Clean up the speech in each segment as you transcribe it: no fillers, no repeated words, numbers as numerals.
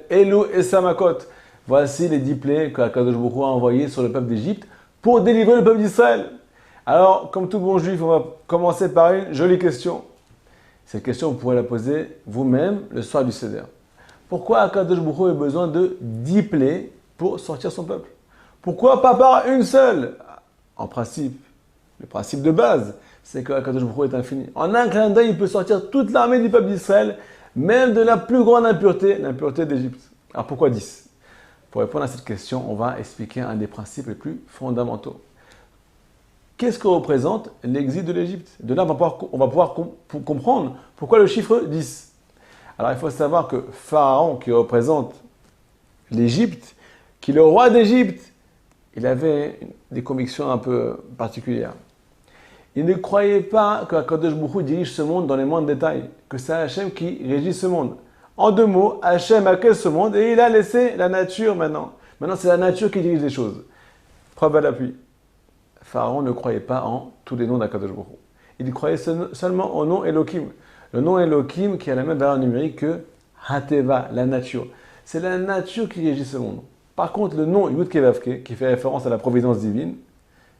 Elou et Samakot. Voici les 10 plaies qu'Akadosh Baruch Hu a envoyées sur le peuple d'Égypte pour délivrer le peuple d'Israël. Alors, comme tout bon juif, on va commencer par une jolie question. Cette question, vous pourrez la poser vous-même le soir du Seder. Pourquoi Akadosh Baruch Hu a besoin de 10 plaies pour sortir son peuple? Pourquoi pas par une seule? En principe, le principe de base, c'est que Akadosh Baruch Hu est infini. En un clin d'œil, il peut sortir toute l'armée du peuple d'Israël, même de la plus grande impureté, l'impureté d'Égypte. Alors pourquoi 10? Pour répondre à cette question, on va expliquer un des principes les plus fondamentaux. Qu'est-ce que représente l'exil de l'Égypte? De là, on va pouvoir comprendre pourquoi le chiffre 10. Alors il faut savoir que Pharaon, qui représente l'Égypte, qui est le roi d'Égypte, il avait des convictions un peu particulières. Il ne croyait pas que Akadosh Baruch Hu dirige ce monde dans les moindres détails, que c'est Hachem qui régit ce monde. En 2 mots, Hachem a créé ce monde et il a laissé la nature maintenant. Maintenant, c'est la nature qui dirige les choses. Preuve à l'appui. Pharaon ne croyait pas en tous les noms d'Akadosh Baruch Hu. Il croyait seulement au nom Elohim. Le nom Elohim qui a la même valeur numérique que Hateva, la nature. C'est la nature qui régit ce monde. Par contre, le nom Yud Kevavke, qui fait référence à la providence divine,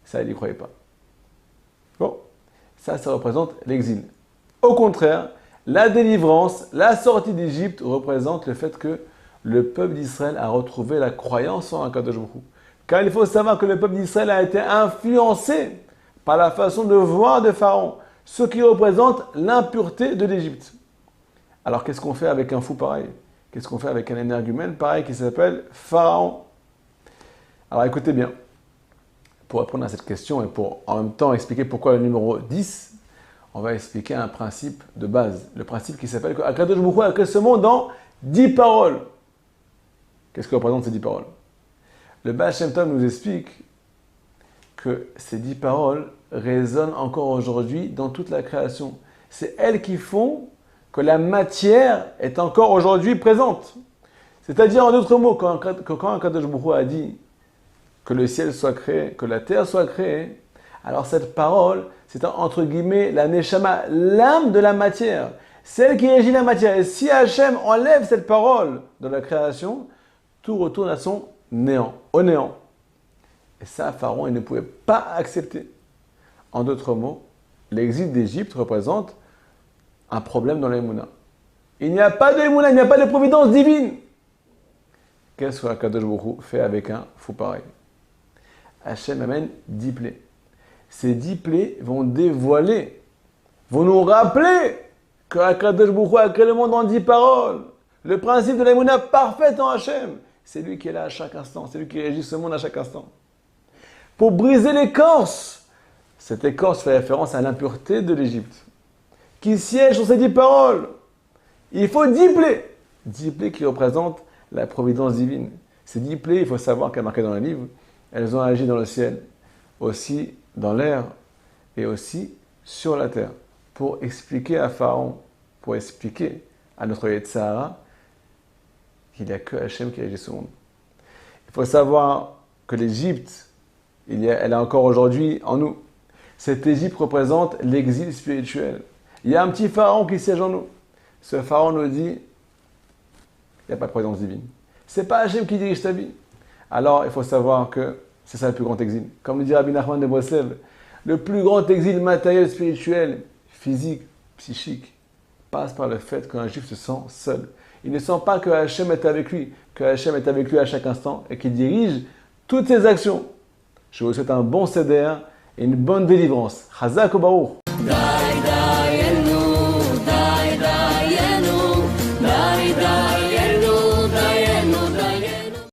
ça, il n'y croyait pas. Bon, ça représente l'exil. Au contraire, la délivrance, la sortie d'Égypte représente le fait que le peuple d'Israël a retrouvé la croyance en Akadosh Baruch Hu. Car il faut savoir que le peuple d'Israël a été influencé par la façon de voir de Pharaon, ce qui représente l'impureté de l'Égypte. Alors qu'est-ce qu'on fait avec un fou pareil? Qu'est-ce qu'on fait avec un énergumène pareil qui s'appelle Pharaon? Alors écoutez bien, pour répondre à cette question et pour en même temps expliquer pourquoi le numéro 10, on va expliquer un principe de base. Le principe qui s'appelle que Akadosh Baruch Hu a créé ce monde dans 10 paroles. Qu'est-ce que représentent ces 10 paroles? Le Baal Shem Tov nous explique que ces 10 paroles résonnent encore aujourd'hui dans toute la création. C'est elles qui font que la matière est encore aujourd'hui présente. C'est-à-dire, en d'autres mots, quand Akadosh Baruch Hu a dit que le ciel soit créé, que la terre soit créée, alors cette parole, c'est entre guillemets la neshama, l'âme de la matière, celle qui régit la matière. Et si Hachem enlève cette parole de la création, tout retourne à son néant, au néant. Et ça, Pharaon, il ne pouvait pas accepter. En d'autres mots, l'exil d'Égypte représente un problème dans l'Emouna. Il n'y a pas de Emouna, il n'y a pas de providence divine. Qu'est-ce que Akadosh Baruch Hu fait avec un fou pareil? Hachem amène 10 plaies. Ces 10 plaies vont dévoiler, vont nous rappeler que Akadosh Baruch Hu a créé le monde en 10 paroles. Le principe de l'Emouna parfaite en Hachem. C'est lui qui est là à chaque instant, c'est lui qui régit ce monde à chaque instant. Pour briser l'écorce, cette écorce fait référence à l'impureté de l'Égypte, qui siège sur ces 10 paroles. Il faut 10 plaies. 10 plaies qui représentent la providence divine. Ces 10 plaies, il faut savoir qu'elles sont marquées dans le livre, elles ont agi dans le ciel, aussi dans l'air et aussi sur la terre, pour expliquer à Pharaon, pour expliquer à notre Yetzirah qu'il n'y a que Hachem qui régit ce monde. Il faut savoir que l'Égypte, elle est encore aujourd'hui en nous. Cette Égypte représente l'exil spirituel. Il y a un petit pharaon qui siège en nous. Ce pharaon nous dit, il n'y a pas de providence divine. Ce n'est pas Hachem qui dirige ta vie. Alors, il faut savoir que c'est ça le plus grand exil. Comme le dit Rabbi Nachman de Breslev, le plus grand exil matériel, spirituel, physique, psychique, passe par le fait qu'un juif se sent seul. Il ne sent pas que Hachem est avec lui, que Hachem est avec lui à chaque instant et qu'il dirige toutes ses actions. Je vous souhaite un bon Seder et une bonne délivrance. Chazak ou Baruch.